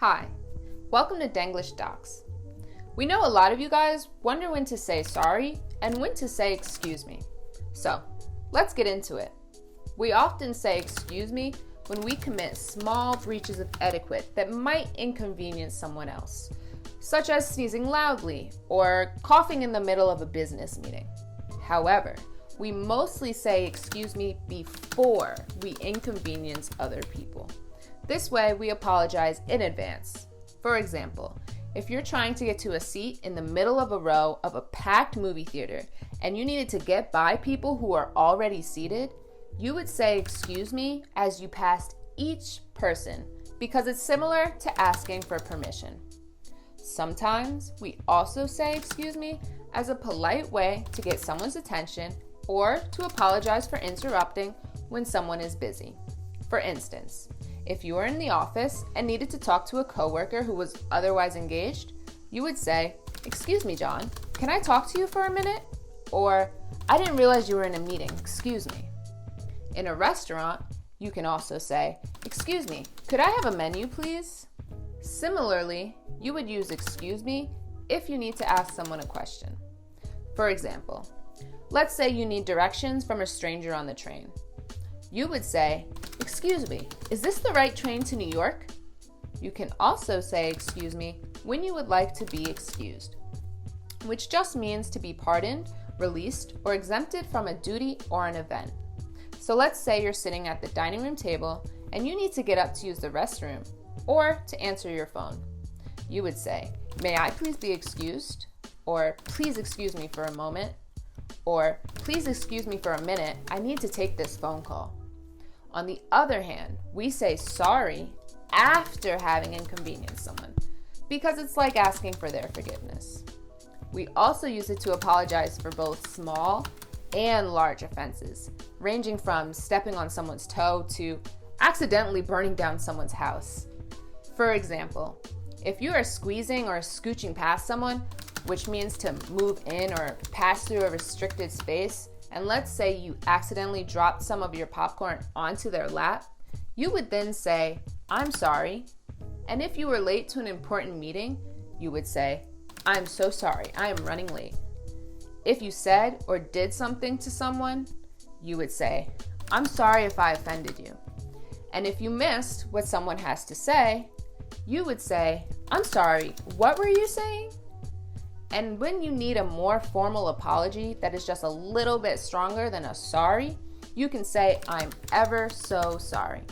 Hi, welcome to Denglisch Docs. We know a lot of you guys wonder when to say sorry and when to say excuse me. So, let's get into it. We often say excuse me when we commit small breaches of etiquette that might inconvenience someone else, such as sneezing loudly or coughing in the middle of a business meeting. However, we mostly say excuse me before we inconvenience other people. This way, we apologize in advance. For example, if you're trying to get to a seat in the middle of a row of a packed movie theater and you needed to get by people who are already seated, you would say excuse me as you passed each person because it's similar to asking for permission. Sometimes we also say excuse me as a polite way to get someone's attention or to apologize for interrupting when someone is busy. For instance, if you were in the office and needed to talk to a coworker who was otherwise engaged, you would say, "Excuse me, John, can I talk to you for a minute?" Or, "I didn't realize you were in a meeting, excuse me." In a restaurant, you can also say, "Excuse me, could I have a menu, please?" Similarly, you would use excuse me if you need to ask someone a question. For example, let's say you need directions from a stranger on the train. You would say, "Excuse me, is this the right train to New York?" You can also say excuse me when you would like to be excused, which just means to be pardoned, released, or exempted from a duty or an event. So let's say you're sitting at the dining room table and you need to get up to use the restroom or to answer your phone. You would say, "May I please be excused?" Or, "Please excuse me for a moment." Or, "Please excuse me for a minute, I need to take this phone call." On the other hand, we say sorry after having inconvenienced someone because it's like asking for their forgiveness. We also use it to apologize for both small and large offenses, ranging from stepping on someone's toe to accidentally burning down someone's house. For example, if you are squeezing or scooching past someone, which means to move in or pass through a restricted space, and let's say you accidentally dropped some of your popcorn onto their lap, you would then say, "I'm sorry." And if you were late to an important meeting, you would say, "I'm so sorry, I am running late." If you said or did something to someone, you would say, "I'm sorry if I offended you." And if you missed what someone has to say, you would say, "I'm sorry, what were you saying?" And when you need a more formal apology that is just a little bit stronger than a sorry, you can say, "I'm ever so sorry."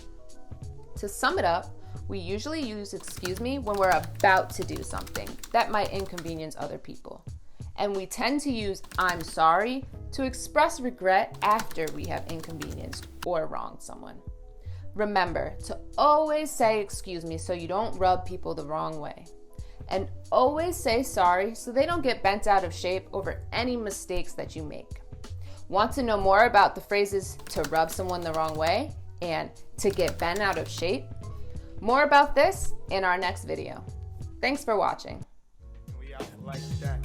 To sum it up, we usually use excuse me when we're about to do something that might inconvenience other people. And we tend to use "I'm sorry" to express regret after we have inconvenienced or wronged someone. Remember to always say excuse me so you don't rub people the wrong way. And always say sorry so they don't get bent out of shape over any mistakes that you make. Want to know more about the phrases to rub someone the wrong way and to get bent out of shape? More about this in our next video. Thanks for watching. We out like that.